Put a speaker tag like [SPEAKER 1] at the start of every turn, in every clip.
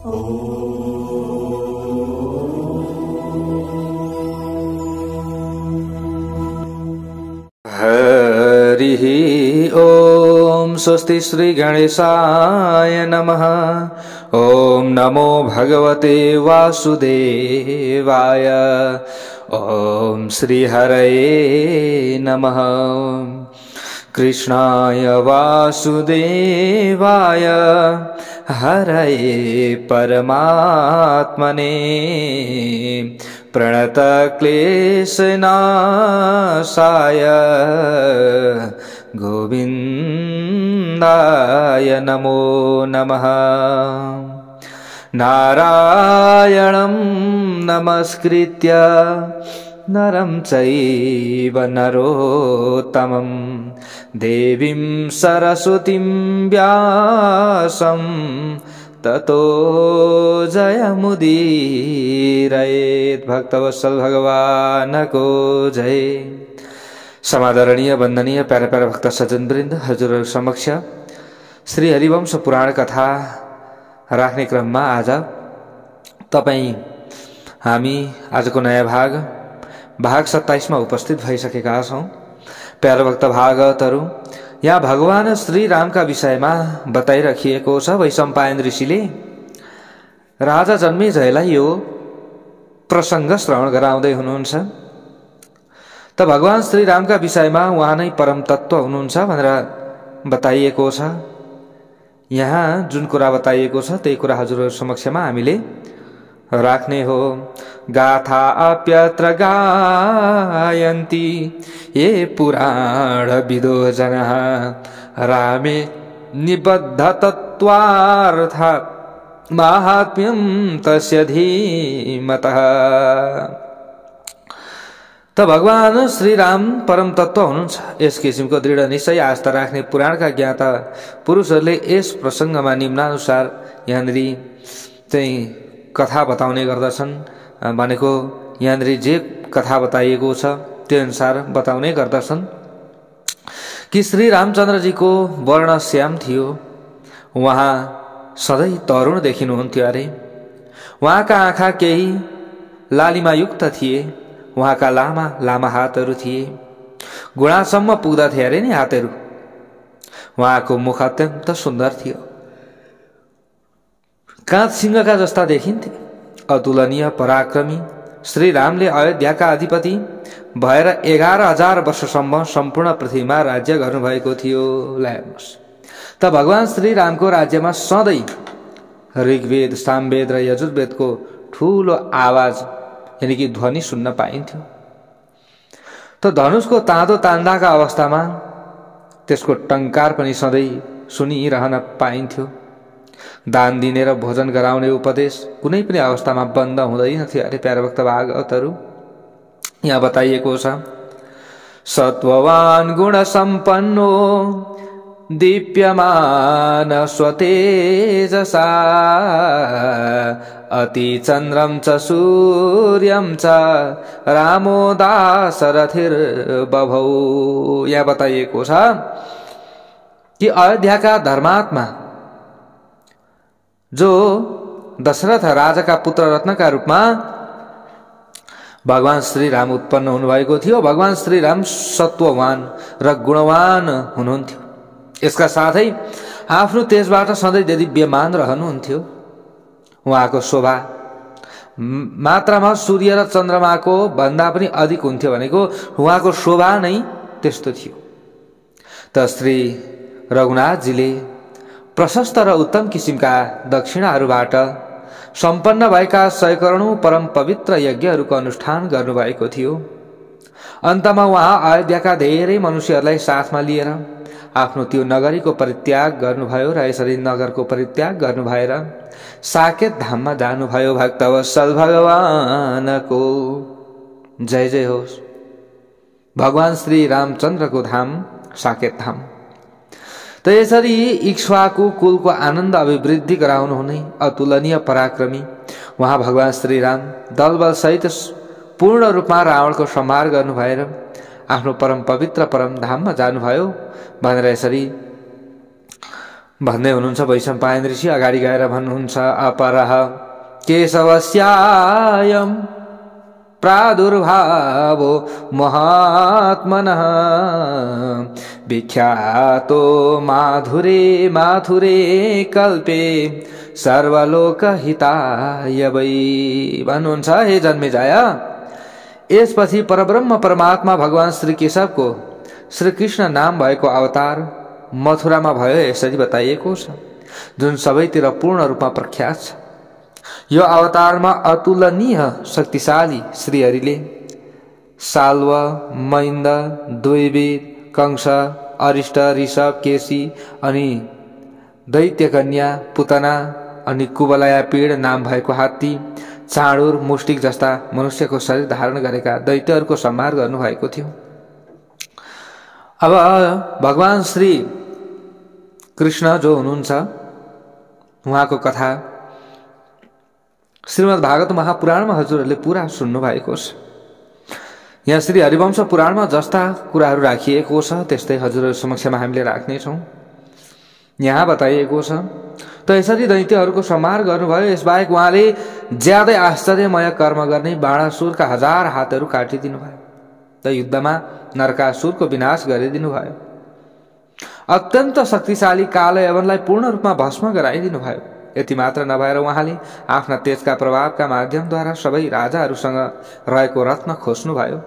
[SPEAKER 1] हरिः ॐ स्वस्ति श्री गणेशाय नमः। ॐ नमो भगवते वासुदेवाय। ॐ श्री हरये नमः। कृष्णाय वासुदेवाय हरये परमात्मने प्रणतक्लेशनाशाय गोविन्दाय नमो नमः। नारायणं नमस्कृत्य नरं चैव नरोत्तमं देवीं सरस्वतीं व्यासं ततो जयमुदीरयेत्। भक्तवत्सल भगवान को जय। समादरणीय वंदनीय प्यारा प्यारा भक्त सज्जन वृन्द, हजुरहरु समक्ष श्री हरिवंश पुराण कथा राख्ने क्रममा आज हामी आजको नयाँ भाग 27 मा उपस्थित भइसकेका छौं। प्यारा भक्त भागवतहरु, यहाँ भगवान श्री रामका विषयमा बताइराखिएको छ। वैशम्पायन ऋषिले राजा जन्मेजयलाई यो प्रसंग श्रवण गराउँदै हुनुहुन्छ। त भगवान श्री रामका विषयमा उहाँ नै परम तत्व हुनुहुन्छ भनेर बताइएको छ। यहाँ जुन कुरा बताइएको छ त्यही कुरा हजुरहरु समक्षमा हामीले राख्ने हो। गाथा अप्यत्र गायन्ति ये पुराण विदो जनः रामे निबद्ध तत्वार्थ माहात्म्यं तस्य धीमतः। त भगवान श्री राम परम तत्व हुनुहुन्छ। यस किसिमको दृढ निश्चय आस्था राख्ने पुराणका ज्ञाता पुरुषहरूले यस प्रसंगमा निम्नानुसार यहाँनिर चाहिँ कथा बताउने गर्दछन्। भनेको यहाँनिर जे कथा बताइएको छ त्यो अनुसार बताउने गर्दछन् कि श्री रामचन्द्रजीको वर्ण श्याम थियो। उहाँ सधैं तरुण देखिनुहुन्थ्यो अरे। उहाँका आँखा केही लालिमायुक्त थिए। उहाँका लामा लामा हातहरू थिए। गुणासम्म पुग्दथे अरे नि हातहरू। उहाँको मुख अत्यन्त सुन्दर थियो। काँध सिंहका जस्ता देखिन्थे। अतुलनीय पराक्रमी श्री रामले अयोध्याका अधिपति भएर 11,000 वर्षसम्म सम्पूर्ण पृथ्वीमा राज्य गर्नुभएको थियो। त भगवान श्री रामको राज्यमा सधैं ऋग्वेद, सामवेद र यजुर्वेदको ठूलो आवाज यानी कि ध्वनि सुन्न पाइन्थ्यो। त धनुषको ताँदो तान्दाका अवस्थामा त्यसको टंकार पनि सधैं सुनिरहन पाइन्थ्यो। दान दिने र भोजन गराउने उपदेश कुनै पनि अवस्थामा बन्द हुँदैन थियो अरे। प्यारा भक्त भागवतहरु, यहाँ बताइएको छ सत्ववान गुण सम्पन्नो दीप्यमान स्वतेजसा अति चन्द्रम च सूर्यम च रामो दाशरथिर्बभौ। यहाँ बताइएको छ कि अयोध्याका धर्मात्मा जो दशरथ राजाका पुत्र रत्नका रूपमा भगवान श्री राम उत्पन्न हुनुभएको थियो। भगवान श्री राम सत्ववान र गुणवान हुनुहुन्थ्यो। यसका साथै आफ्नो तेजबाट सधैं दिव्यमान रहनुहुन्थ्यो। उहाँको शोभा मात्रामा सूर्य र चन्द्रमाको भन्दा पनि अधिक हुन्थ्यो। भनेको उहाँको शोभा नै त्यस्तो थियो। त श्री रघुनाथजीले प्रशस्त र उत्तम किसिमका दक्षिणाहरूबाट सम्पन्न भएका 100 करोडौं परम पवित्र यज्ञहरूको अनुष्ठान गर्नुभएको थियो। अन्तमा उहाँ अयोध्याका धेरै मनुष्यहरूलाई साथमा लिएर आफ्नो त्यो नगरीको परित्याग गर्नुभयो र यसरी नगरको परित्याग गर्नु भएर साकेत धाममा जानुभयो। भक्तवत्सल भगवानको जय जय होस्। भगवान श्री रामचन्द्रको धाम साकेत धाम। त यसरी इक्ष्वाकु कुलको आनन्द अभिवृद्धि गराउनु हुने अतुलनीय पराक्रमी उहाँ भगवान श्री राम दलबल सहित पूर्ण रूपमा रावणको संहार गर्नु भएर आफ्नो परम पवित्र परम धाममा जानुभयो भनेर यसरी भन्दै हुनुहुन्छ वैशम्पायन ऋषि। अगाडि गएर भन्नुहुन्छ अपरः केशवस्यायं प्रादुर्भावो महात्मनः विख्यातो माथुरे कल्पे सर्वलोकहिताय वै। भन्नुहुन्छ हे जन्मेजाय, यसपछि परब्रह्म परमात्मा भगवान श्री केशवको श्री कृष्ण नाम भएको अवतार मथुरामा भयो यसरी बताइएको छ, जुन सबैतिर पूर्ण रूपमा प्रख्यात छ। यो अवतारमा अतुलनीय शक्तिशाली श्रीहरिले साल्व, मैन्द, द्वैवेद, कंस, अरिष्ट, ऋषभ, केशी अनि दैत्यकन्या, पुतना अनि कुवलया पीड नाम भएको हात्ती, चाँडुर, मुष्टिक जस्ता मनुष्यको शरीर धारण गरेका दैत्यहरूको संहार गर्नुभएको थियो। अब भगवान श्री कृष्ण जो हुनुहुन्छ उहाँको कथा श्रीमद् भागवत महापुराणमा हजुरहरूले पुरा सुन्नु भएको छ। यहाँ श्री हरिवंश पुराणमा जस्ता कुराहरू राखिएको छ त्यस्तै हजुरहरू समक्षमा हामीले राख्नेछौँ। यहाँ बताइएको छ त यसरी दैत्यहरूको संहार गर्नुभयो। यसबाहेक उहाँले ज्यादै आश्चर्यमय कर्म गर्ने बाणासुरका 1000 हातहरू काटिदिनु भयो र युद्धमा नरकासुरको विनाश गरिदिनु भयो। अत्यन्त शक्तिशाली कालयवनलाई पूर्ण रूपमा भस्म गराइदिनु भयो। यति मात्र नभएर उहाँले आफ्ना तेजका प्रभावका माध्यमद्वारा सबै राजाहरूसँग रहेको रत्न खोज्नुभयो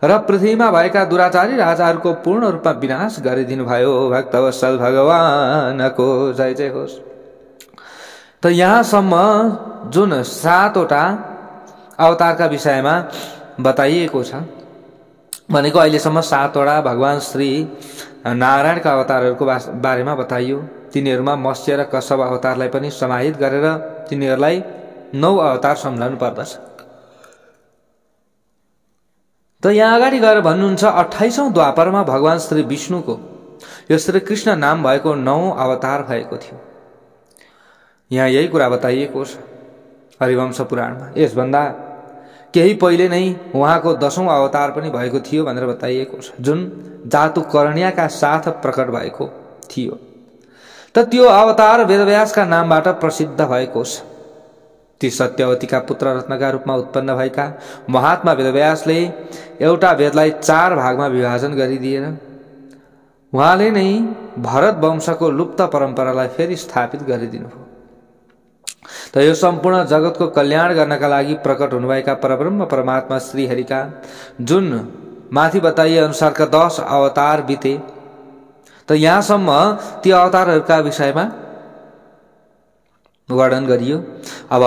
[SPEAKER 1] र पृथ्वीमा भएका दुराचारी राजाहरूको पूर्ण रूपमा विनाश गरिदिनु भयो। भक्तवत्सल भगवानको जय जय होस्। त यहाँसम्म जुन 7वटा अवतारका विषयमा बताइएको छ भनेको अहिलेसम्म 7वटा भगवान श्री नारायणका अवतारहरूको बारेमा बताइयो। तिनीहरूमा मत्स्य र कश्यप अवतारलाई पनि समाहित गरेर तिनीहरूलाई 9 अवतार सम्झाउनु पर्दछ। त यहाँ अगाडि गएर भन्नुहुन्छ 28औं द्वापरमा भगवान श्री विष्णुको यो श्री कृष्ण नाम भएको 9 अवतार भएको थियो। यहाँ यही कुरा बताइएको छ हरिवंश पुराणमा। यसभन्दा केही पहिले नै उहाँको 10औं अवतार पनि भएको थियो भनेर बताइएको छ, जुन जातुकर्ण्यका साथ प्रकट भएको थियो। त त्यो अवतार वेदव्यासका नामबाट प्रसिद्ध भएको छ। ती सत्यवतीका पुत्र रत्नका रूपमा उत्पन्न भएका महात्मा वेदव्यासले एउटा वेदलाई 4 भागमा विभाजन गरिदिएर उहाँले नै भरत वंशको लुप्त परम्परालाई फेरि स्थापित गरिदिनु भयो। त यो सम्पूर्ण जगतको कल्याण गर्नका लागि प्रकट हुनुभएका परब्रह्म परमात्मा श्रीहरिका जुन माथि बताइए अनुसारका 10 अवतार बिते। त यहाँसम्म ती अवतारहरूका विषयमा वर्णन गरियो। अब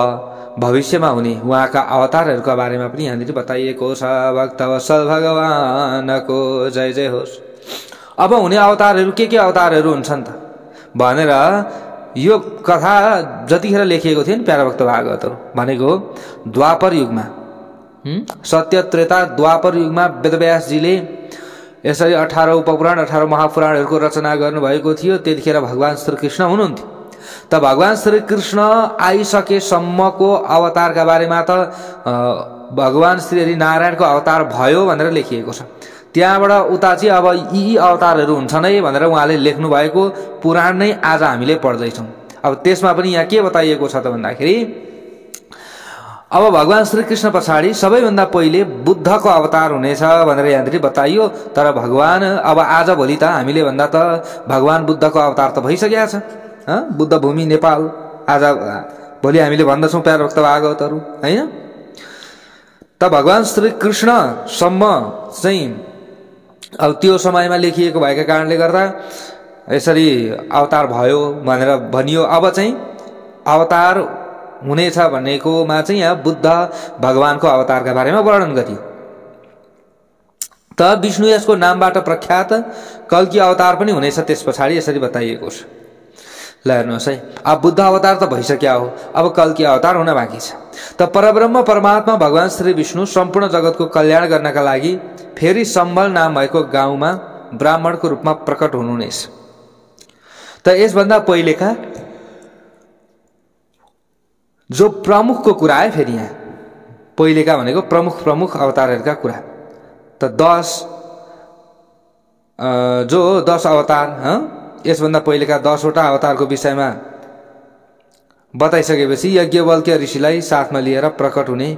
[SPEAKER 1] भविष्यमा हुने उहाँका अवतारहरूका बारेमा पनि यहाँनिर बताइएको छ। भक्तवत्सल भगवानको जय जय होस्। अब हुने अवतारहरू के अवतारहरू हुन्छन् त भनेर यो कथा जतिखेर लेखिएको थियो नि प्यारा भक्त भागवतहरू भनेको द्वापर युगमा सत्य त्रेता द्वापर युगमा वेदव्यासजीले यसरी 18 उपपुराण 18 महापुराणहरूको रचना गर्नुभएको थियो। त्यतिखेर भगवान श्री कृष्ण हुनुहुन्थ्यो। त भगवान श्री कृष्ण आइसकेसम्मको अवतारका बारेमा त भगवान श्री हरि नारायणको अवतार भयो भनेर लेखिएको छ। त्यहाँबाट उता चाहिँ अब यी अवतारहरू हुन्छन् है भनेर उहाँले लेख्नु भएको पुराण नै आज हामीले पढ्दैछौँ। अब त्यसमा पनि यहाँ के बताइएको छ त भन्दाखेरि अब भगवान श्री कृष्ण पछाडि सबैभन्दा पहिले बुद्धको अवतार हुनेछ भनेर यहाँनिर बताइयो। तर भगवान अब आज भोलि त हामीले भन्दा त भगवान बुद्धको अवतार त भइसकेको छ। बुद्ध भूमि नेपाल आज भोलि हामीले भन्दछौँ प्यारा भक्त भागवतहरू हैन। त भगवान श्री कृष्णसम्म चाहिँ अब त्यो समयमा लेखिएको भएका कारणले गर्दा यसरी अवतार भयो भनेर भनियो। अब चाहिँ अवतार हुनेछ भनेकोमा चाहिँ यहाँ बुद्ध भगवानको अवतारका बारेमा वर्णन गरियो। त विष्णु यसको नामबाट प्रख्यात कल्की अवतार पनि हुनेछ त्यस पछाडि यसरी बताइएको छ। ल हेर्नुहोस् है, अब बुद्ध अवतार त भइसक्यो हो, अब कल्की अवतार हुन बाँकी छ। त परब्रह्म परमात्मा भगवान श्री विष्णु सम्पूर्ण जगतको कल्याण गर्नका लागि फेरि सम्बल नाम भएको गाउँमा ब्राह्मणको रूपमा प्रकट हुनुहुनेछ। त यसभन्दा पहिलेका जो प्रमुखको कुरा है फेरि यहाँ पहिलेका भनेको प्रमुख अवतारहरूका कुरा त 10 अवतार यसभन्दा पहिलेका 10 वटा अवतारको विषयमा बताइसकेपछि यज्ञवल्क्य ऋषिलाई साथमा लिएर प्रकट हुने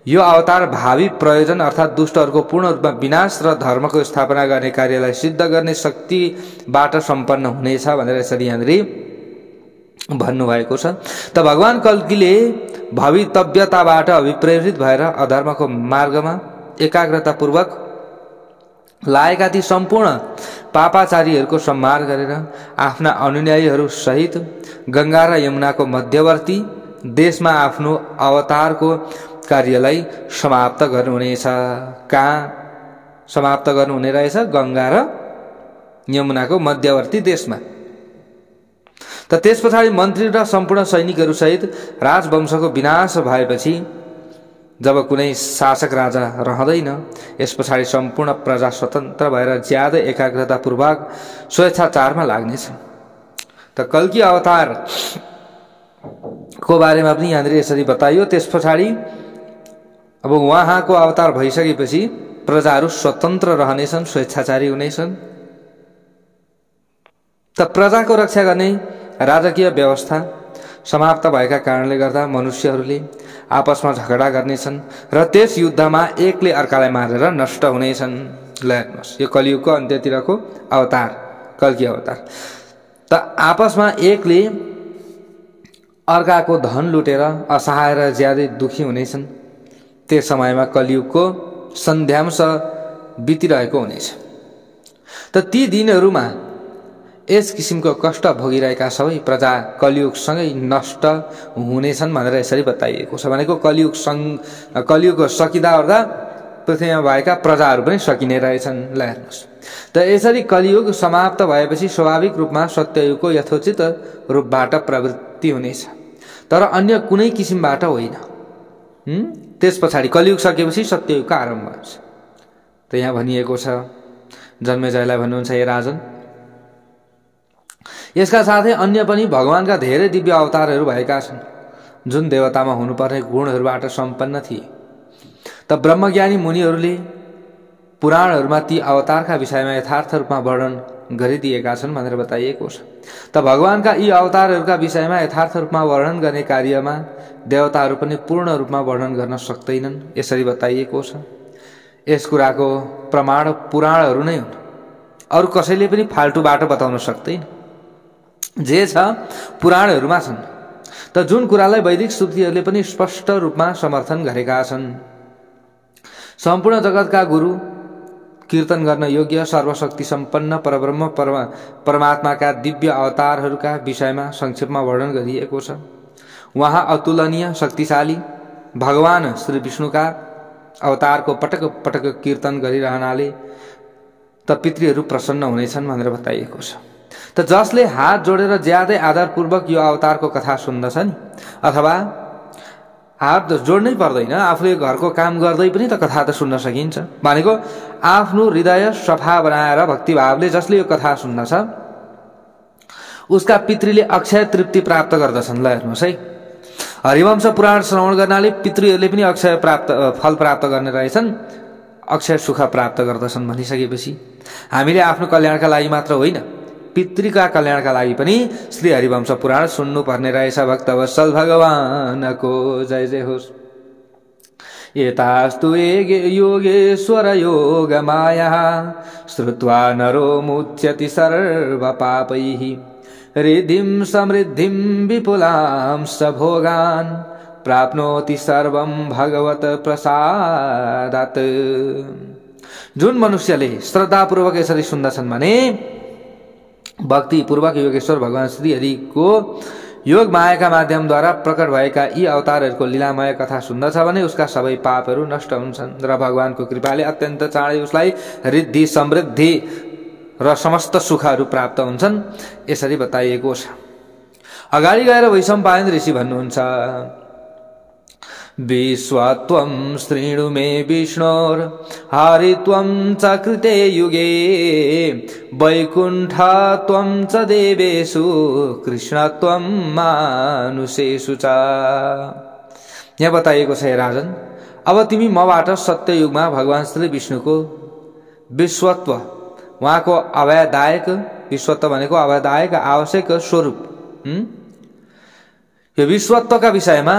[SPEAKER 1] यो अवतार भावी प्रयोजन अर्थात् दुष्टहरूको पूर्ण रूपमा विनाश र धर्मको स्थापना गर्ने कार्यलाई सिद्ध गर्ने शक्तिबाट सम्पन्न हुनेछ भनेर यसरी यहाँनिर भन्नुभएको छ। त भगवान कल्कीले भवितव्यताबाट अभिप्रेरित भएर अधर्मको मार्गमा एकाग्रतापूर्वक लागेका ती सम्पूर्ण पापाचारीहरूको संहार गरेर आफ्ना अनुयायीहरू सहित गंगा र यमुनाको मध्यवर्ती देशमा आफ्नो अवतारको कार्यलाई समाप्त गर्नुहुनेछ। कहाँ समाप्त गर्नुहुने रहेछ? गंगा र यमुनाको मध्यवर्ती देशमा। त त्यस पछाडि मन्त्री र सम्पूर्ण सैनिकहरू सहित राजवंशको विनाश भएपछि जब कुनै शासक राजा रहँदैन, यस पछाडि सम्पूर्ण प्रजा स्वतन्त्र भएर ज्यादै एकाग्रतापूर्वक स्वेच्छाचारमा लाग्नेछ। त कल्की अवतार को बारेमा पनि यहाँनिर यसरी बताइयो। त्यस पछाडि अब उहाँको अवतार भइसकेपछि प्रजाहरू स्वतन्त्र रहनेछन्, स्वेच्छाचारी हुनेछन्। त प्रजाको रक्षा गर्ने राजकीय व्यवस्था समाप्त भएका कारणले गर्दा मनुष्यहरूले आपसमा झगडा गर्नेछन् र त्यस युद्धमा एकले अर्कालाई मारेर नष्ट हुनेछन्। ल हेर्नुहोस्, यो कलियुगको अन्त्यतिरको अवतार कल्की अवतार। त आपसमा एकले अर्काको धन लुटेर असहाय र ज्यादै दुखी हुनेछन्। त्यस समयमा कलियुगको सन्ध्याम्स बितिरहेको हुनेछ। त ती दिनहरूमा यस किसिमको कष्ट भोगिरहेका सबै प्रजा कलियुगसँगै नष्ट हुनेछन् भनेर यसरी बताइएको छ। भनेको कलियुग सकिँदा ओर्दा पृथ्वीमा भएका प्रजाहरू पनि सकिने रहेछन्। ल हेर्नुहोस्, त यसरी कलियुग समाप्त भएपछि स्वाभाविक रूपमा सत्ययुगको यथोचित रूपबाट प्रवृत्ति हुनेछ, तर अन्य कुनै किसिमबाट होइन। त्यस पछाडि कलियुग सकेपछि सत्ययुगको आरम्भ हुन्छ। त यहाँ भनिएको छ, जन्मेजयलाई भन्नुहुन्छ, हे राजन, यसका साथै अन्य पनि भगवानका धेरै दिव्य अवतारहरू भएका छन् जुन देवतामा हुनुपर्ने गुणहरूबाट सम्पन्न थिए। त ब्रह्मज्ञानी मुनिहरूले पुराणहरूमा ती अवतारका विषयमा यथार्थ रूपमा वर्णन गरिदिएका छन् भनेर बताइएको छ। त भगवानका यी अवतारहरूका विषयमा यथार्थ रूपमा वर्णन गर्ने कार्यमा देवताहरू पनि पूर्ण रूपमा वर्णन गर्न सक्दैनन्, यसरी बताइएको छ। यस कुराको प्रमाण पुराणहरू नै हुन्, अरू कसैले पनि फाल्टुबाट बताउन सक्दैन। जे छ पुराणहरूमा छन्। त जुन कुरालाई वैदिक श्रुतिहरूले पनि स्पष्ट रूपमा समर्थन गरेका छन्। सम्पूर्ण जगतका गुरु, कीर्तन गर्न योग्य सर्वशक्ति सम्पन्न परब्रह्म परमात्माका दिव्य अवतारहरूका विषयमा संक्षेपमा वर्णन गरिएको छ। उहाँ अतुलनीय शक्तिशाली भगवान श्री विष्णुका अवतारको पटक पटक कीर्तन गरिरहनाले त पितृहरू प्रसन्न हुनेछन् भनेर बताइएको छ। त जसले हात जोडेर ज्यादै आदरपूर्वक यो अवतारको कथा सुन्दछ नि, अथवा हात जोड्नै पर्दैन, आफूले घरको काम गर्दै पनि त कथा त सुन्न सकिन्छ। भनेको आफ्नो हृदय सफा बनाएर भक्तिभावले जसले यो कथा सुन्दछ उसका पितृले अक्षय तृप्ति प्राप्त गर्दछन्। ल हेर्नुहोस् है, हरिवंश पुराण श्रवण गर्नाले पितृहरूले पनि अक्षय फल प्राप्त गर्ने रहेछन्, अक्षय सुख प्राप्त गर्दछन्। भनिसकेपछि हामीले आफ्नो कल्याणका लागि मात्र होइन, पितृका कल्याणका लागि पनि श्री हरिवंश पुराण सुन्नु पर्ने रहेछ। भक्तवत्सल भगवानको जय जय होस्। एतास्तु योगेश्वर योग माया श्रुत्वा नरो मुच्यति सर्व पापैः रिद्धिं समृद्धिं विपुलां स भोगान् प्राप्नोति सर्वं भगवत प्रसादात्। जुन मनुष्यले श्रद्धापूर्वक यसरी सुन्दछन् भने भक्तिपूर्वक योगेश्वर भगवान श्री हरिको योग मायाका माध्यमद्वारा प्रकट भएका यी अवतारहरूको लीलामय कथा सुन्दछ भने उसका सबै पापहरू नष्ट हुन्छन् र भगवानको कृपाले अत्यन्त चाँडै उसलाई रिद्धि समृद्धि र समस्त सुखहरू प्राप्त हुन्छन्, यसरी बताइएको छ। अगाडि गएर वैशम्पायन ऋषि भन्नुहुन्छ, विश्वत्वं शृणु मे विष्णोर हरित्वं च कृते युगे वैकुण्ठत्वं च देवेषु कृष्णत्वं मानुषेषु च। यहाँ बताइएको छ, हे राजन, अब तिमी मबाट सत्ययुगमा भगवान श्री विष्णुको विश्वत्व, उहाँको अभयदायक विश्वत्व भनेको अवदायक आवश्यक स्वरूप। यो विश्वत्वका विषयमा,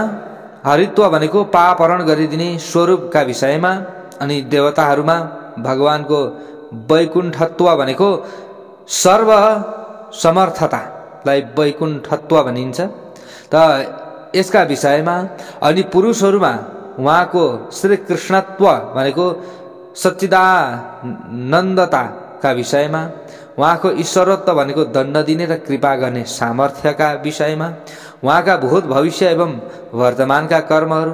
[SPEAKER 1] हरित्व भनेको पापहरण गरिदिने स्वरूपका विषयमा, अनि देवताहरूमा भगवानको वैकुण्ठत्व भनेको सर्व समर्थतालाई वैकुण्ठत्व भनिन्छ। त यसका विषयमा, अनि पुरुषहरूमा उहाँको श्री कृष्णत्व भनेको सच्चिदानन्दताका विषयमा, उहाँको ईश्वरत्व भनेको दण्ड दिने र कृपा गर्ने सामर्थ्यका विषयमा, उहाँका भूत भविष्य एवं वर्तमानका कर्महरू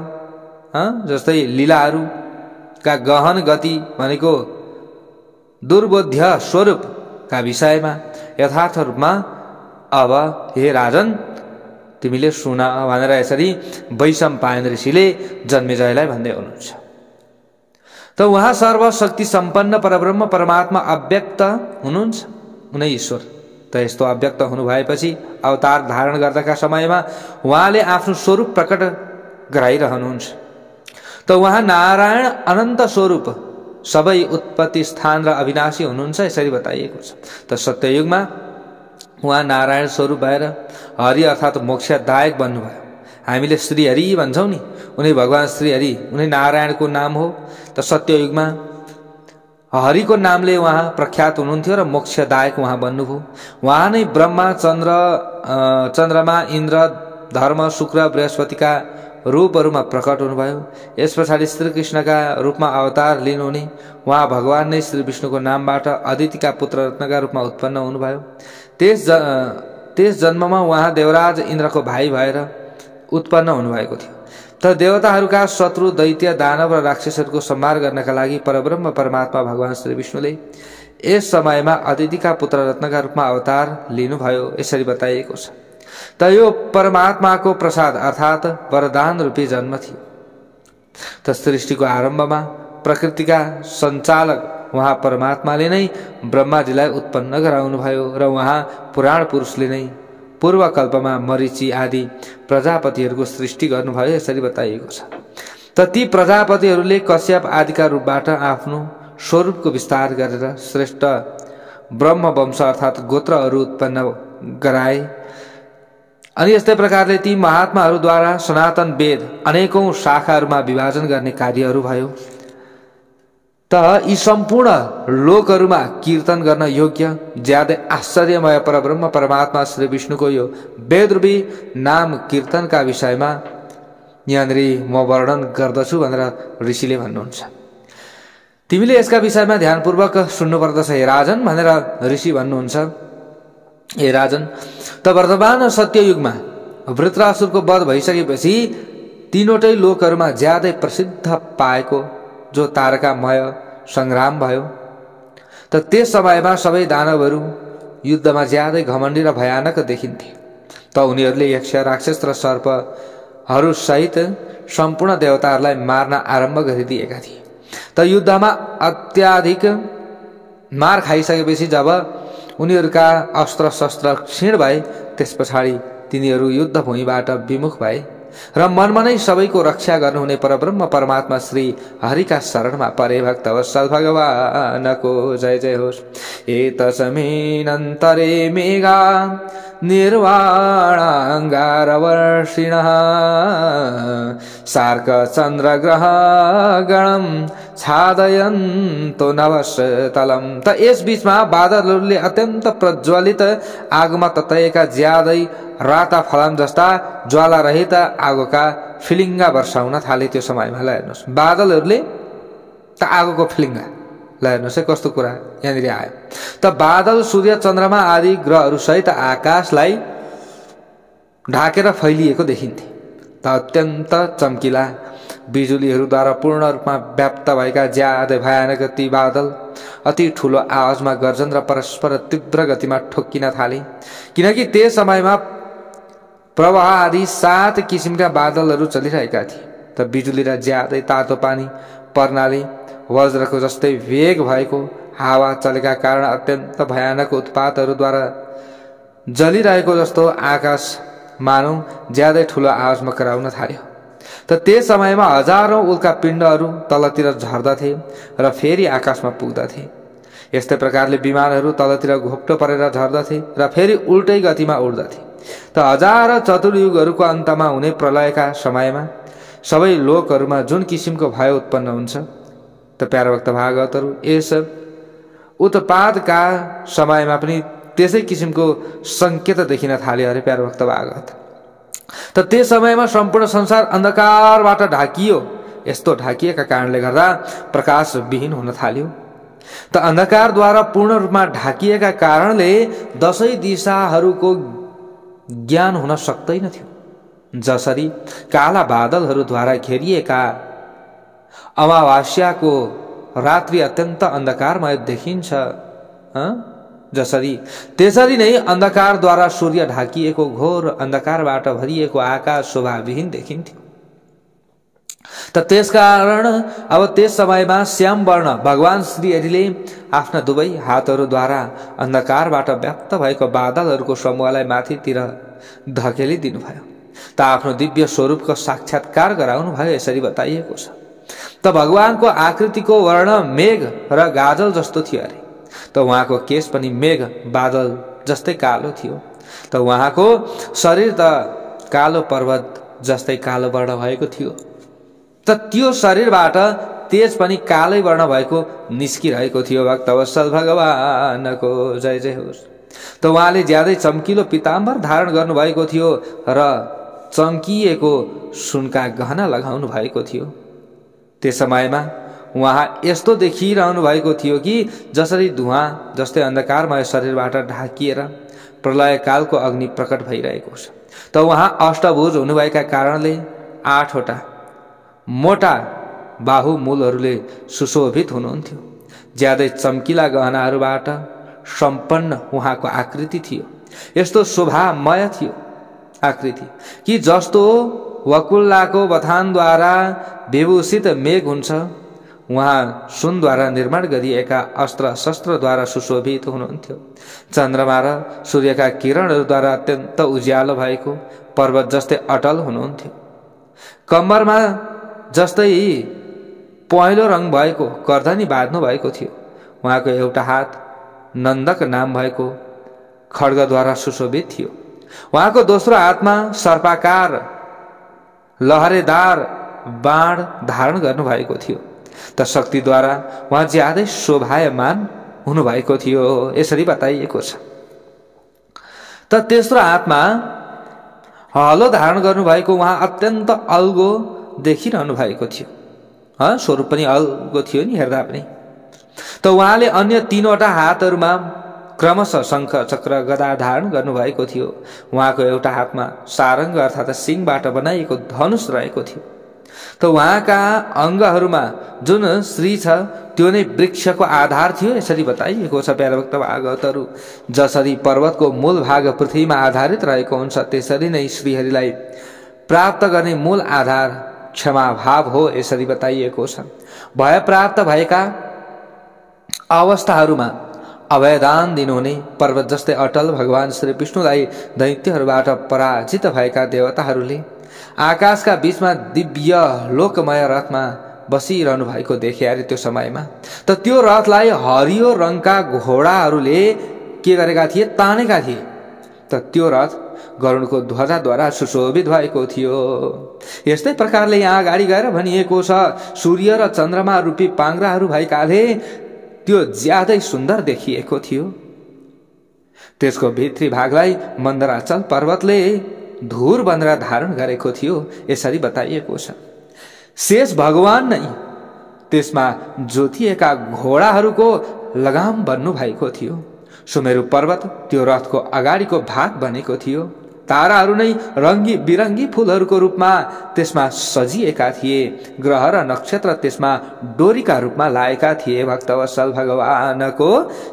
[SPEAKER 1] जस्तै लीलाहरूका गहन गति भनेको दुर्बोध्य स्वरूपका विषयमा यथार्थ रूपमा अब हे राजन तिमीले सुन भनेर यसरी वैशम्पायन ऋषिले जन्मेजयलाई भन्दै हुनुहुन्छ। त उहाँ सर्वशक्ति सम्पन्न परब्रह्म परमात्मा अव्यक्त हुनुहुन्छ, उनै ईश्वर। त यस्तो अव्यक्त हुनु भएपछि अवतार धारण गर्दाका समयमा उहाँले आफ्नो स्वरूप प्रकट गराइरहनुहुन्छ। त उहाँ नारायण अनन्त स्वरूप, सबै उत्पत्ति स्थान र अविनाशी हुनुहुन्छ यसरी बताइएको छ। त सत्ययुगमा उहाँ नारायण स्वरूप भएर हरि अर्थात् मोक्षदायक बन्नुभयो। हामीले श्रीहरि भन्छौँ नि, उनी भगवान श्रीहरि, उनी नारायणको नाम हो। त सत्ययुगमा हरिको नामले उहाँ प्रख्यात हुनुहुन्थ्यो र मोक्षदायक उहाँ बन्नुभयो। उहाँ नै ब्रह्मा, चन्द्रमा, इन्द्र, धर्म, शुक्र, बृहस्पतिका रूपहरूमा प्रकट हुनुभयो। यस पछाडि श्रीकृष्णका रूपमा अवतार लिनुहुने उहाँ भगवान नै श्री विष्णुको नामबाट अदितिका पुत्र रत्नका रूपमा उत्पन्न हुनुभयो। त्यस जन्ममा उहाँ देवराज इन्द्रको भाइ भएर उत्पन्न हुनुभएको थियो। त देवताहरूका शत्रु दैत्य दानव र राक्षसहरूको संहार गर्नका लागि परब्रह्म परमात्मा भगवान श्री विष्णुले यस समयमा अदितिका पुत्र रत्नका रूपमा अवतार लिनुभयो यसरी बताइएको छ। त यो परमात्माको प्रसाद अर्थात् वरदान रूपी जन्म थियो। त सृष्टिको आरम्भमा प्रकृतिका सञ्चालक उहाँ परमात्माले नै ब्रह्माजीलाई उत्पन्न गराउनुभयो र उहाँ पुराण पुरुषले नै पूर्वकल्पमा मरीचि आदि प्रजापतिहरूको सृष्टि गर्नुभयो यसरी बताइएको छ। त ती प्रजापतिहरूले कश्यप आदिका रूपबाट आफ्नो स्वरूपको विस्तार गरेर श्रेष्ठ ब्रह्म वंश अर्थात् गोत्रहरू उत्पन्न गराए। अनि यस्तै प्रकारले ती महात्माहरूद्वारा सनातन वेद अनेकौं शाखाहरूमा विभाजन गर्ने कार्यहरू भयो। त यी सम्पूर्ण लोकहरूमा कीर्तन गर्न योग्य ज्यादै आश्चर्यमय परब्रह्म परमात्मा श्री विष्णुको यो वेदरूपी नाम कीर्तनका विषयमा यहाँनिर म वर्णन गर्दछु भनेर ऋषिले भन्नुहुन्छ। तिमीले यसका विषयमा ध्यानपूर्वक सुन्नुपर्दछ हे राजन भनेर ऋषि भन्नुहुन्छ। हे राजन, त वर्तमान सत्ययुगमा वृत्रासुरको वध भइसकेपछि तीनवटै लोकहरूमा ज्यादै प्रसिद्ध पाएको जो तारकामय संग्राम भयो। त त्यस समयमा सबै दानवहरू युद्धमा ज्यादै घमण्डी र भयानक देखिन्थे। त उनीहरूले यक्ष, राक्षस र सर्पहरू सहित सम्पूर्ण देवताहरूलाई मार्न आरम्भ गरिदिएका थिए। त युद्धमा अत्याधिक मार खाइसकेपछि जब उनीहरूका अस्त्र शस्त्र क्षीण भए त्यस पछाडि तिनीहरू युद्ध भूमिबाट विमुख भए र मनमा नै सबैको रक्षा गर्नुहुने परब्रह्म परमात्मा श्री हरिका शरणमा परे। भक्तवत्सल भगवानको जय जय होस्। एतस्मिन्नन्तरे मेघा निर्वाणाङ्गारवर्षिणः सार्क चन्द्रग्रह गणं छादयन्तो नभस्तलं। त यस बीचमा बादलहरूले अत्यन्त प्रज्वलित आगोमा तताएका ज्यादै राता फलाम जस्ता ज्वाला रहित आगोका फिलिङ्गा वर्षाउन थाले। त्यो समयमा ल हेर्नुहोस्, बादलहरूले त आगोको फिलिङ्गा, ल हेर्नुहोस् है कस्तो कुरा यहाँनिर आयो। त बादल, सूर्य, चन्द्रमा आदि ग्रहहरू सहित आकाशलाई ढाकेर फैलिएको देखिन्थे। त अत्यन्त चम्किला बिजुलीहरूद्वारा पूर्ण रूपमा व्याप्त भएका ज्यादै भयानक ती बादल अति ठुलो आवाजमा गर्जन र परस्पर तीव्र गतिमा ठोक्किन थाले। किनकि त्यस समयमा प्रवाह आदि 7 किसिमका बादलहरू चलिरहेका थिए। त बिजुली र ज्यादै तातो पानी पर्नाले वज्रको जस्तै वेग भएको हावा चलेका कारण अत्यन्त भयानक उत्पातहरूद्वारा जलिरहेको जस्तो आकाश मानौ ज्यादै ठुलो आवाजमा कराउन थाल्यो। त त्यस समयमा हजारौं उल्का पिण्डहरू तलतिर झर्दथे र फेरि आकाशमा पुग्दथे। यस्तै प्रकारले विमानहरू तलतिर घोप्टो परेर झर्दथे र फेरि उल्टै गतिमा उड्दथे। त हजार चतुर्युगहरूको अन्तमा हुने प्रलयका समयमा सबै लोकहरूमा जुन किसिमको भय उत्पन्न हुन्छ, त प्यारा भक्त भागवतहरू यस उत्पादका समयमा पनि त्यसै किसिमको संकेत देखिन थाल्यो अरे प्यारा भक्त भागवत। त त्यस समयमा सम्पूर्ण संसार अन्धकारबाट ढाकियो। यस्तो ढाकिएका कारणले गर्दा प्रकाशविहीन हुन थाल्यो। त अन्धकारद्वारा पूर्ण रूपमा ढाकिएका कारणले दशै दिशाहरूको ज्ञान हुन सक्दैन थियो। जसरी काला बादलहरूद्वारा घेरिएका अमावास्याको रात्रि अत्यन्त अन्धकारमय देखिन्छ, त्यसरी नै अन्धकारद्वारा सूर्य ढाकिएको घोर अन्धकारबाट भरिएको आकाश शोभाविहीन देखिन्थ्यो। त त्यसकारण अब त्यस समयमा श्याम वर्ण भगवान श्रीहरिले आफ्ना दुवै हातहरूद्वारा अन्धकारबाट व्याप्त भएको बादलहरूको समूहलाई माथितिर धकेलिदिनु भयो। त आफ्नो दिव्य स्वरूपको साक्षात्कार गराउनु भयो। यसरी बताइएको छ। त भगवानको आकृतिको वर्ण मेघ र गाजल जस्तो थियो अरे। त उहाँको केश पनि मेघ बादल जस्तै कालो थियो। त उहाँको शरीर त कालो पर्वत जस्तै कालो वर्ण भएको थियो। त त्यो शरीरबाट तेज पनि कालै वर्ण भएको निस्किरहेको थियो। भक्तवत्सल भगवानको जय जय होस्। त उहाँले ज्यादै चम्किलो पिताम्बर धारण गर्नुभएको थियो र चम्किएको सुनका गहना लगाउनु भएको थियो। त्यस समयमा उहाँ यस्तो देखिरहनु भएको थियो कि जसरी धुवाँ जस्तै अन्धकारमय शरीरबाट ढाकिएर प्रलयकालको अग्नि प्रकट भइरहेको छ। त उहाँ अष्टभुज हुनुभएका कारणले 8वटा मोटा बाहुमूलहरूले सुशोभित हुनुहुन्थ्यो। ज्यादै चम्किला गहनाहरूबाट सम्पन्न उहाँको आकृति थियो। यस्तो शोभामय थियो आकृति कि जस्तो वकुल्लाको बथानद्वारा विभूषित मेघ हुन्छ, उहाँ सुनद्वारा निर्माण गरिएका अस्त्र शस्त्रद्वारा सुशोभित हुनुहुन्थ्यो। चन्द्रमा र सूर्यका किरणहरूद्वारा अत्यन्त उज्यालो भएको पर्वत जस्तै अटल हुनुहुन्थ्यो। कम्मरमा जस्तै पहेँलो रङ भएको कर्दनी बाँध्नु भएको थियो। उहाँको एउटा हात नन्दक नाम भएको खड्गद्वारा सुशोभित थियो। उहाँको दोस्रो हातमा सर्पाकार लहरेदार बाण धारण गर्नुभएको थियो। त शक्तिद्वारा उहाँ ज्यादै शोभायमान हुनुभएको थियो। यसरी बताइएको छ। त तेस्रो हातमा हलो धारण गर्नुभएको उहाँ अत्यन्त अल्गो देखिरहनु भएको थियो। स्वरूप पनि अल्गो थियो नि हेर्दा पनि। त उहाँले अन्य 3वटा हातहरूमा क्रमशः शङ्ख चक्र गदा धारण गर्नुभएको थियो। उहाँको एउटा हातमा सारङ्ग अर्थात् सिङबाट बनाइएको धनुष रहेको थियो। त उहाँका अङ्गहरूमा जुन श्री छ त्यो नै वृक्षको आधार थियो। यसरी बताइएको छ प्यारा भक्त भागवतहरू। जसरी पर्वतको मूल भाग पृथ्वीमा आधारित रहेको हुन्छ, त्यसरी नै श्रीहरिलाई प्राप्त गर्ने मूल आधार क्षमा भाव हो। यसरी बताइएको छ। भय प्राप्त भएका अवस्थाहरूमा अभयदान दिनुहुने पर्वत जस्तै अटल भगवान श्री विष्णुलाई दैत्यहरूबाट पराजित भएका देवताहरूले आकाशका बीचमा दिव्य लोकमय रथमा बसिरहनु भएको देखे अरे त्यो समयमा। त त्यो रथलाई हरियो रङका घोडाहरूले के गरेका थिए? तानेका थिए। त त्यो रथ गरुडको ध्वजाद्वारा सुशोभित भएको थियो। यस्तै प्रकारले यहाँ अगाडि गएर भनिएको छ, सूर्य र चन्द्रमा रूपी पाङ्ग्राहरू भएकाले त्यो ज्यादै सुन्दर देखिएको थियो। त्यसको भित्री भागलाई मन्दराचल पर्वतले धुर बनेर धारण गरेको थियो। यसरी बताइएको छ। शेष भगवान नै त्यसमा जोतिएका घोडाहरूको लगाम बन्नु भएको थियो। सुमेरु पर्वत त्यो रथको अगाडिको भाग बनेको थियो। ताराहरू नै रङ्गी बिरङ्गी फुलहरूको रूपमा त्यसमा सजिएका थिए। ग्रह र नक्षत्र त्यसमा डोरीका रूपमा लागेका थिए। भक्तवत्सल भगवानको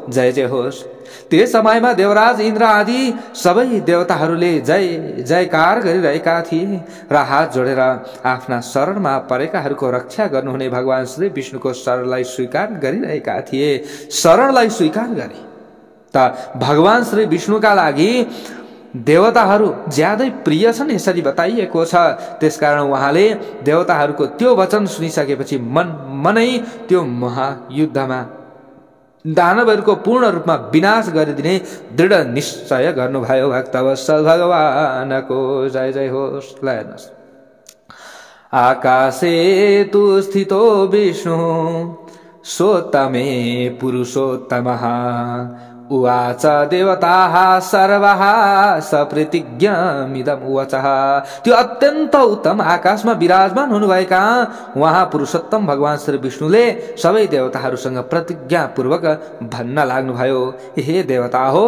[SPEAKER 1] जय जय होस्। त्यस समयमा देवराज इन्द्र आदि सबै देवताहरूले जय जयकार गरिरहेका थिए र हात जोडेर आफ्ना शरणमा परेकाहरूको रक्षा गर्नुहुने भगवान श्री विष्णुको शरणलाई स्वीकार गरिरहेका थिए। शरणलाई स्वीकार गरे त भगवान श्री विष्णुका लागि देवताहरू ज्यादै प्रिय छन्। यसरी बताइएको छ। त्यसकारण उहाँले देवताहरूको त्यो वचन सुनिसकेपछि मनै त्यो महायुद्धमा दानवहरूको पूर्ण रूपमा विनाश गरिदिने दृढ निश्चय गर्नुभयो। भक्तवत्सल भगवानको जय जय होस्। ल हेर्नुहोस्, आकाशे तु स्थितो विष्णु सोत्तमे पुरुषोत्तमः उवाच देवताः सर्वः सप्रतिज्ञमिदम् उवाचः। त्यो अत्यन्त उत्तम आकाशमा विराजमान हुनुभएका उहाँ पुरुषोत्तम भगवान श्री विष्णुले सबै देवताहरूसँग प्रतिज्ञापूर्वक भन्न लाग्नुभयो, हे देवता हो,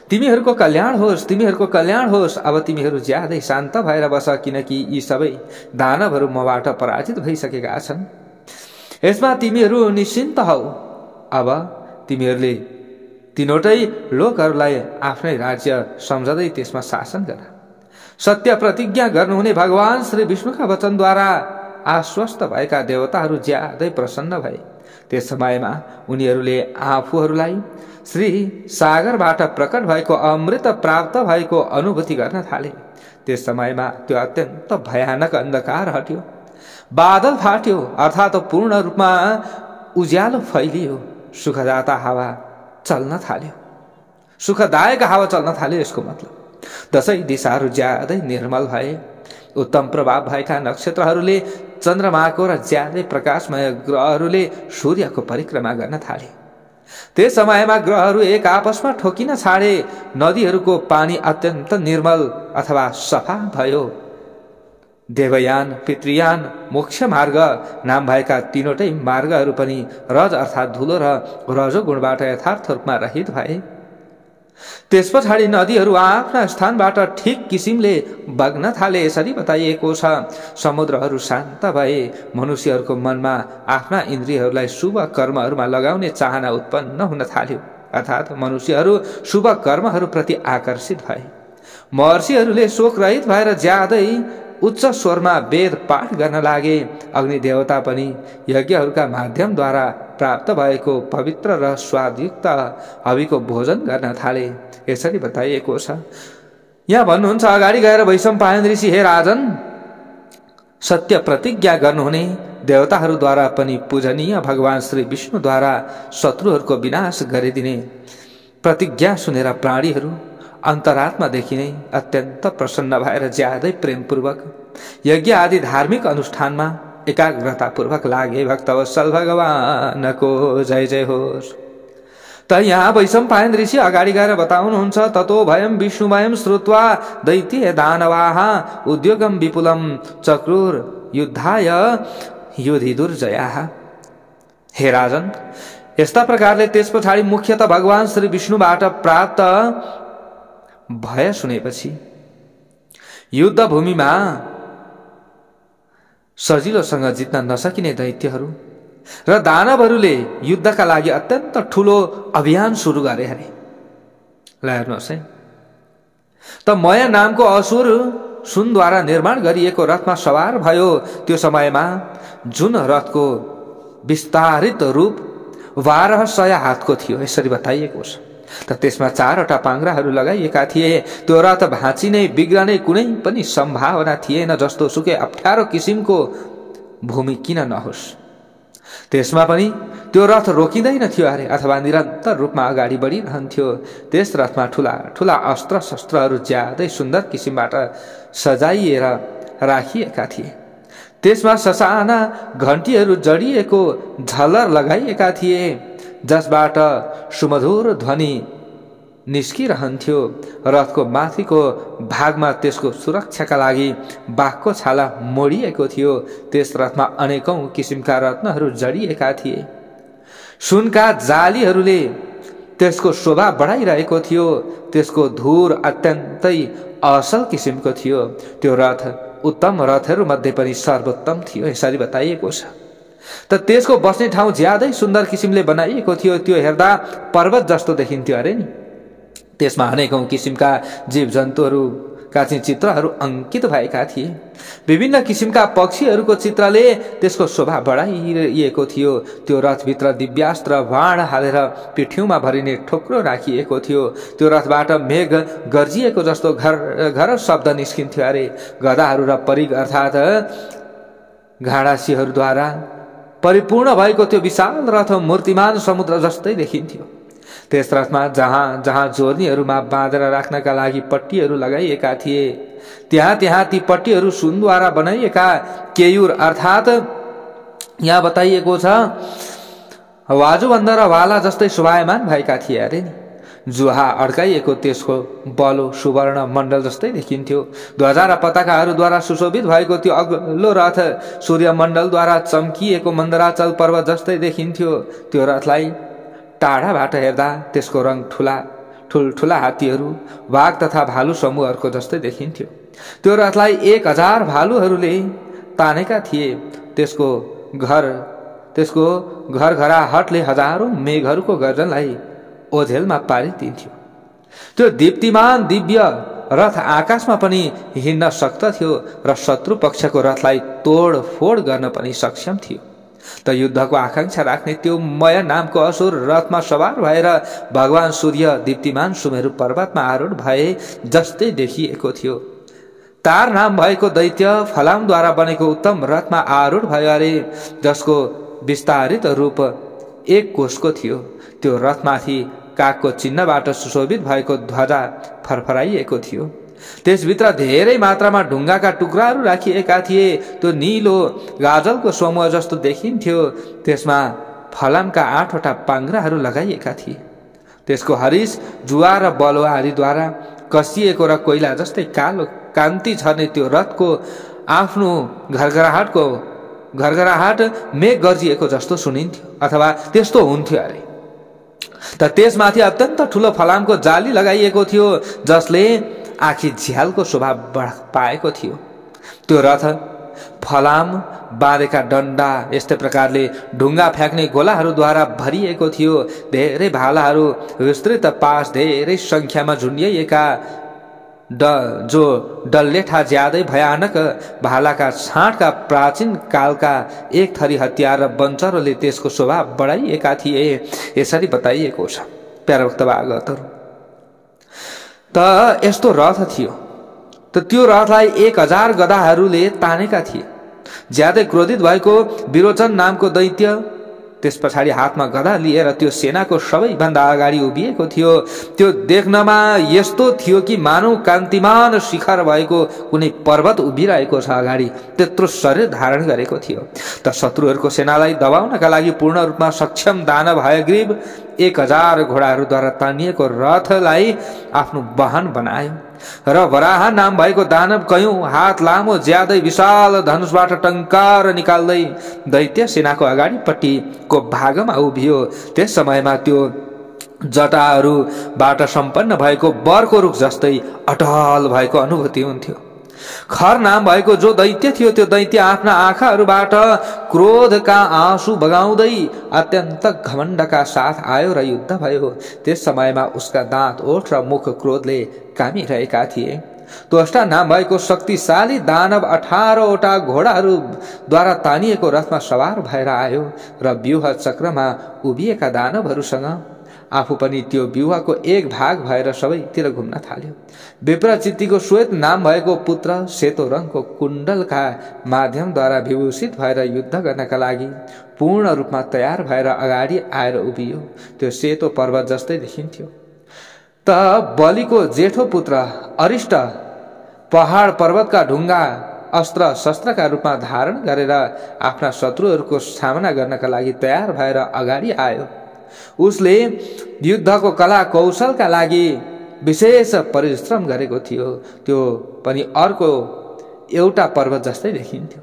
[SPEAKER 1] तिमीहरूको कल्याण होस्, तिमीहरूको कल्याण होस्। अब तिमीहरू ज्यादै शान्त भएर बस, किनकि यी सबै दानवहरू मबाट पराजित भइसकेका छन्। यसमा तिमीहरू निश्चिन्त हौ। अब तिमीहरूले तीनवटै लोकहरूलाई आफ्नै राज्य सम्झँदै त्यसमा शासन गर। सत्य प्रतिज्ञा गर्नुहुने भगवान श्री विष्णुका वचनद्वारा आश्वस्त भएका देवताहरू ज्यादै प्रसन्न भए। त्यस समयमा उनीहरूले आफूहरूलाई श्री सागरबाट प्रकट भएको अमृत प्राप्त भएको अनुभूति गर्न थाले। त्यस समयमा त्यो अत्यन्त भयानक अन्धकार हट्यो, बादल फाट्यो, अर्थात् पूर्ण रूपमा उज्यालो फैलियो, सुखदाता हावा चल्न थाल्यो, सुखदायक हावा चल्न थाल्यो। यसको मतलब दशै दिशाहरू ज्यादै निर्मल भए। उत्तम प्रभाव भएका नक्षत्रहरूले चन्द्रमाको र ज्यादै प्रकाशमय ग्रहहरूले सूर्यको परिक्रमा गर्न थाले। त्यस समयमा ग्रहहरू एक आपसमा ठोकिन छाडे। नदीहरूको पानी अत्यन्त निर्मल अथवा सफा भयो। देवयान, पितृयान, मोक्ष मार्ग नाम भएका तीनवटै मार्गहरू पनि रज अर्थात् धुलो र रजोगुणबाट यथार्थ रूपमा रहित भए। त्यस पछाडि नदीहरू आफ्ना स्थानबाट ठिक किसिमले बग्न थाले। यसरी बताइएको छ, समुद्रहरू शान्त भए। मनुष्यहरूको मनमा आफ्ना इन्द्रियहरूलाई शुभ कर्महरूमा लगाउने चाहना उत्पन्न हुन थाल्यो, अर्थात् मनुष्यहरू शुभ कर्महरूप्रति आकर्षित भए। महर्षिहरूले शोक रहित भएर ज्यादै उच्च स्वरमा वेद पाठ गर्न लागे। अग्नि देवता पनि यज्ञहरूका माध्यमद्वारा प्राप्त भएको पवित्र र स्वादयुक्त हविको भोजन गर्न थाले। यसरी बताइएको छ। यहाँ भन्नुहुन्छ, अगाडि गएर वैशम्पायन ऋषि, हे राजन, सत्य प्रतिज्ञा गर्नुहुने देवताहरूद्वारा पनि पूजनीय भगवान श्री विष्णुद्वारा शत्रुहरूको विनाश गरिदिने प्रतिज्ञा सुनेर प्राणीहरू अन्तरात्मादेखि नै अत्यन्त प्रसन्न भएर ज्यादै प्रेमपूर्वक यज्ञ आदि धार्मिक अनुष्ठानमा एकाग्रतापूर्वक लागे। भक्तवत्सल भगवानको जय जय होस्। त यहाँ वैशम्पायन ऋषि अगाडि गएर बताउनुहुन्छ, ततो भयं विष्णुभयं श्रुत्वा दैत्य दानवाः उद्योगं विपुलं चक्रुर युद्धाय युधिदुर्जयाः। हे राजन, यस्ता प्रकारले त्यस पछाडि मुख्यतः भगवान श्री विष्णुबाट प्राप्त भय सुनेपछि युद्ध भूमिमा सजिलोसँग जित्न नसकिने दैत्यहरू र दानवहरूले युद्धका लागि अत्यन्त ठूलो अभियान सुरु गरे अरे। ल हेर्नुहोस् है, त मया नामको असुर सुनद्वारा निर्माण गरिएको रथमा सवार भयो। त्यो समयमा जुन रथको विस्तारित रूप 1200 हातको थियो, यसरी बताइएको छ। त त्यसमा 4वटा पाङ्ग्राहरू लगाइएका थिए। त्यो रथ भाँचिने बिग्रने कुनै पनि सम्भावना थिएन, जस्तो सुकै अप्ठ्यारो किसिमको भूमि किन नहोस्। त्यसमा पनि त्यो रथ रोकिँदैन थियो अरे, अथवा निरन्तर रूपमा अगाडि बढिरहन्थ्यो। त्यस रथमा ठूला ठूला अस्त्र शस्त्रहरू ज्यादै सुन्दर किसिमबाट सजाइएर राखिएका थिए। त्यसमा ससाना घन्टीहरू जडिएको झलर लगाइएका थिए, जसबाट सुमधुर ध्वनि निस्किरहन्थ्यो। रथको माथिको भागमा त्यसको सुरक्षाका लागि बाघको छाला मोडिएको थियो। त्यस रथमा अनेकौं किसिमका रत्नहरू जडिएका थिए। सुनका जालीहरूले त्यसको शोभा बढाइरहेको थियो। त्यसको धुर अत्यन्तै असल किसिमको थियो। त्यो रथ उत्तम रथहरू मध्ये पनि सर्वोत्तम थियो, यसरी बताइएको छ। त त्यसको बस्ने ठाउँ ज्यादै सुन्दर किसिमले बनाइएको थियो। त्यो हेर्दा पर्वत जस्तो देखिन्थ्यो अरे नि। त्यसमा अनेकौं किसिमका जीव जन्तुहरूका चित्रहरू अंकित भएका थिए। विभिन्न किसिमका पक्षीहरूको चित्रले त्यसको शोभा बढाइएको थियो। त्यो रथभित्र दिव्यास्त्र बाण हालेर पिठ्यौमा भरिने ठोक्रो राखिएको थियो। त्यो रथबाट मेघ गर्जिएको जस्तो घर घर शब्द निस्किन्थ्यो अरे। गधाहरू र परिग अर्थात् घाडासीहरूद्वारा परिपूर्ण भएको त्यो विशाल रथ मूर्तिमान समुद्र जस्तै देखिन्थ्यो। त्यस रथमा जहाँ जहाँ जोर्नीहरूमा बाँधेर राख्नका लागि पट्टीहरू लगाइएका थिए, त्यहाँ त्यहाँ ती पट्टीहरू सुनद्वारा बनाइएका केयूर अर्थात् यहाँ बताइएको छ वाजुबन्द र वाला जस्तै शोभायमान भएका थिए अरे नि। जुहा अड्काइएको त्यसको बलो सुवर्ण मण्डल जस्तै देखिन्थ्यो। ध्वजा र पताकाहरूद्वारा सुशोभित भएको त्यो अग्लो रथ सूर्यमण्डलद्वारा चम्किएको मन्दराचल पर्वत जस्तै देखिन्थ्यो। त्यो रथलाई टाढाबाट हेर्दा त्यसको रङ ठुल्ठुला हात्तीहरू, बाघ तथा भालु समूहहरूको जस्तै देखिन्थ्यो। त्यो रथलाई 1000 भालुहरूले तानेका थिए। त्यसको घरघराहटले हजारौं मेघहरूको गर्जनलाई ओझेलमा पारिदिन्थ्यो। त्यो दीप्तिमान दिव्य रथ आकाशमा पनि हिँड्न सक्दथ्यो र शत्रु पक्षको रथलाई तोडफोड गर्न पनि सक्षम थियो। त युद्धको आकांक्षा राख्ने त्यो मय नामको असुर रथमा सवार भएर भगवान सूर्य दीप्तिमान सुमेरु पर्वतमा आरूढ भए जस्तै देखिएको थियो। तार नाम भएको दैत्य फलामद्वारा बनेको उत्तम रथमा आरूढ भयो अरे, जसको विस्तारित रूप 1 कोसको थियो। त्यो रथमाथि कागको चिन्हबाट सुशोभित भएको ध्वजा फरफराइएको थियो। त्यसभित्र धेरै मात्रामा ढुङ्गाका टुक्राहरू राखिएका थिए। त्यो निलो गाजलको समूह जस्तो देखिन्थ्यो। त्यसमा फलामका 8वटा पाङ्ग्राहरू लगाइएका थिए। त्यसको हरिस, जुवा र बलुवा आदिद्वारा कसिएको र कोइला जस्तै कालो कान्ति छर्ने त्यो रथको आफ्नो घरघराहट मेघ गर्जिएको जस्तो सुनिन्थ्यो, अथवा त्यस्तो हुन्थ्यो अरे। त त्यसमाथि अत्यन्त ठुलो फलामको जाली लगाइएको थियो, जसले आखी झ्यालको शोभा पाएको थियो। त्यो रथ फलाम बाँधेका डन्डा यस्तै प्रकारले ढुङ्गा फ्याँक्ने गोलाहरूद्वारा भरिएको थियो। धेरै भालाहरू विस्तृत पास धेरै संख्यामा झुन्डिएका जो डल्लेठा ज्यादै भयानक भालाका छाँटका प्राचीन कालका एक थरी हतियार र बन्चरले त्यसको शोभा बढाइएका थिए। यसरी बताइएको छ प्यारा भक्तभागवतहरू। त यस्तो रथ थियो। त त्यो रथलाई 1000 गधाहरूले तानेका थिए। ज्यादै क्रोधित भएको विरोचन नामको दैत्य त्यस पछाडि हातमा गधा लिएर त्यो सेनाको सबैभन्दा अगाडि उभिएको थियो। त्यो देख्नमा यस्तो थियो कि मानव कान्तिमान शिखर भएको कुनै पर्वत उभिरहेको छ अगाडि, त्यत्रो शरीर धारण गरेको थियो। त शत्रुहरूको सेनालाई दबाउनका लागि पूर्ण रूपमा सक्षम दानव हयग्रीव 1000 घोडाहरूद्वारा तानिएको रथलाई आफ्नो वाहन बनायो र वराह नाम भएको दानव कयौं हात लामो ज्यादै विशाल धनुषबाट टंकार निकाल्दै दैत्य सेनाको अगाडिपट्टिको भागमा उभियो। त्यस समयमा त्यो जटाहरूबाट सम्पन्न भएको बरको रुख जस्तै अटल भएको अनुभूति हुन्थ्यो। खर नाम भएको जो दैत्य थियो, त्यो दैत्य आफ्ना आँखाहरूबाट क्रोधका आँसु बगाउँदै अत्यन्त घमण्डका साथ आयो र युद्ध भयो। त्यस समयमा उसका दाँत, ओठ र मुख क्रोधले कामिरहेका थिए। त्वष्टा नाम भएको शक्तिशाली दानव 18वटा घोडाहरूद्वारा तानिएको रथमा सवार भएर आयो र व्यूह चक्रमा उभिएका दानवहरूसँग आफू पनि त्यो व्यूहको एक भाग भएर सबैतिर घुम्न थाल्यो। विप्रचित्तिको श्वेत नाम भएको पुत्र सेतो रङको कुण्डलका माध्यमद्वारा विभूषित भएर युद्ध गर्नका लागि पूर्ण रूपमा तयार भएर अगाडि आएर उभियो। त्यो सेतो पर्वत जस्तै देखिन्थ्यो। त बलिको जेठो पुत्र अरिष्ट पहाड पर्वतका ढुङ्गा अस्त्र शस्त्रका रूपमा धारण गरेर आफ्ना शत्रुहरूको सामना गर्नका लागि तयार भएर अगाडि आयो। उसले युद्धको कला कौशलका लागि विशेष परिश्रम गरेको थियो। त्यो पनि अर्को एउटा पर्वत जस्तै देखिन्थ्यो।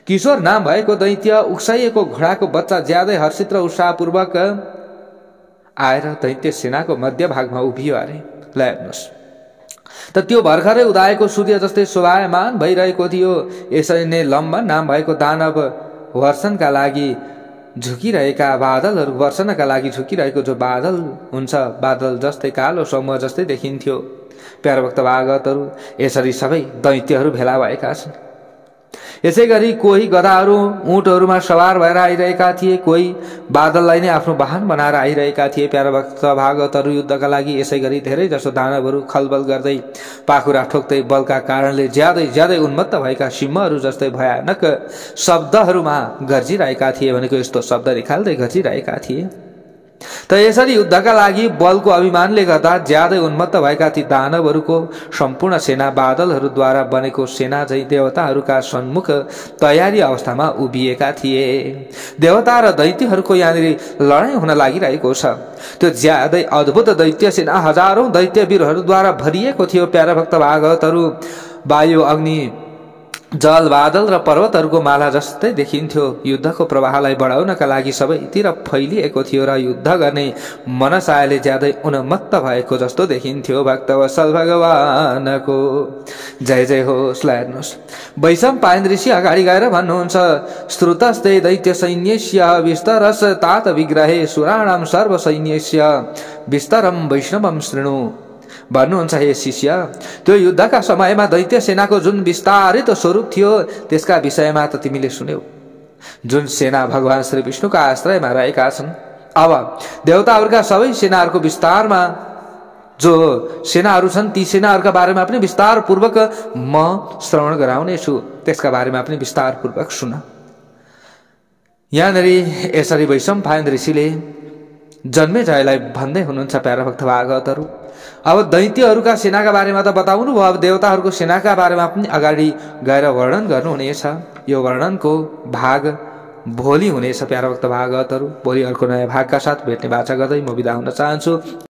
[SPEAKER 1] किशोर नाम भएको दैत्य उक्साइएको घोडाको बच्चा ज्यादै हर्षित र उत्साहपूर्वक आएर दैत्य सेनाको मध्यभागमा उभियो अरे। ल हेर्नुहोस् त त्यो भर्खरै उदाएको सूर्य जस्तै शोभायमान भइरहेको थियो। यसरी नै लम्बन नाम भएको दानव वर्षनका लागि झुकिरहेका बादलहरू वर्षनका लागि झुकिरहेको जो बादल हुन्छ, बादल जस्तै कालो समूह जस्तै देखिन्थ्यो। प्यारा भक्त भागवतहरू, यसरी सबै दैत्यहरू भेला भएका छन्। यसै गरी कोही गधाहरू ऊँटहरूमा सवार भएर आइरहेका थिए, कोही बादललाई नै आफ्नो वाहन बनाएर आइरहेका थिए। प्यारा भक्त भागवतहरू युद्धका लागि यसै गरी धेरै जसो दानवहरू खलबल गर्दै पाखुरा ठोक्दै बलका कारणले ज्यादै ज्यादै उन्मत्त भएका सिंहहरू जस्तै भयानक शब्दहरूमा गर्जिरहेका थिए। भनेको यस्तो शब्द निकाल्दै गर्जिरहेका थिए। त यसरी युद्धका लागि बलको अभिमानले गर्दा ज्यादै उन्मत्त भएका ती दानवहरूको सम्पूर्ण सेना बादलहरूद्वारा बनेको सेना झैं देवताहरूका सन्मुख तयारी अवस्थामा उभिएका थिए। देवता र दैत्यहरूको यहाँनिर लडाईँ हुन लागिरहेको छ। त्यो ज्यादै अद्भुत दैत्य सेना हजारौं दैत्य वीरहरूद्वारा भरिएको थियो। प्यारा भक्त भागवतहरू वायु, अग्नि, जल, बादल र पर्वतहरूको माला जस्तै देखिन्थ्यो। युद्धको प्रवाहलाई बढाउनका लागि सबैतिर फैलिएको थियो र युद्ध गर्ने मनसायले ज्यादै उन्मत्त भएको जस्तो देखिन्थ्यो। भक्तवत्सल भगवानको जय जय होस्। हेर्नुहोस्, वैशम पायन ऋषि अगाडि गएर भन्नुहुन्छ, श्रुतस्ते दैत्य सैन्यस्य विस्तरस तात विग्रहे सुराणाम सर्व सैन्यस्य विस्तरम वैष्णवम शृणु। भन्नुहुन्छ, हे शिष्य, त्यो युद्धका समयमा दैत्य सेनाको जुन विस्तारित स्वरूप थियो त्यसका विषयमा त तिमीले सुन्यौ। जुन सेना भगवान श्री विष्णुका आश्रयमा रहेका छन्। अब देवताहरूका सबै सेनाहरूको विस्तारमा जो सेनाहरू छन् ती सेनाहरूका बारेमा पनि विस्तार पूर्वक म श्रवण गराउने छु। त्यसका बारेमा पनि विस्तार पूर्वक सुन। यहाँनिर यसरी वैशम पायन ऋषिले जन्मेजयलाई भन्दै हुनुहुन्छ। प्यारा भक्त भागवतहरू, अब दैत्यहरूका सेनाका बारेमा त बताउनु भयो, अब देवताहरूको सेनाका बारेमा पनि अगाडि गएर वर्णन गर्नुहुनेछ। यो वर्णनको भाग भोलि हुनेछ। प्यारा भक्त भागवतहरू, भोलि अर्को नयाँ भागका साथ भेट्ने बाचा गर्दै म बिदा हुन चाहन्छु।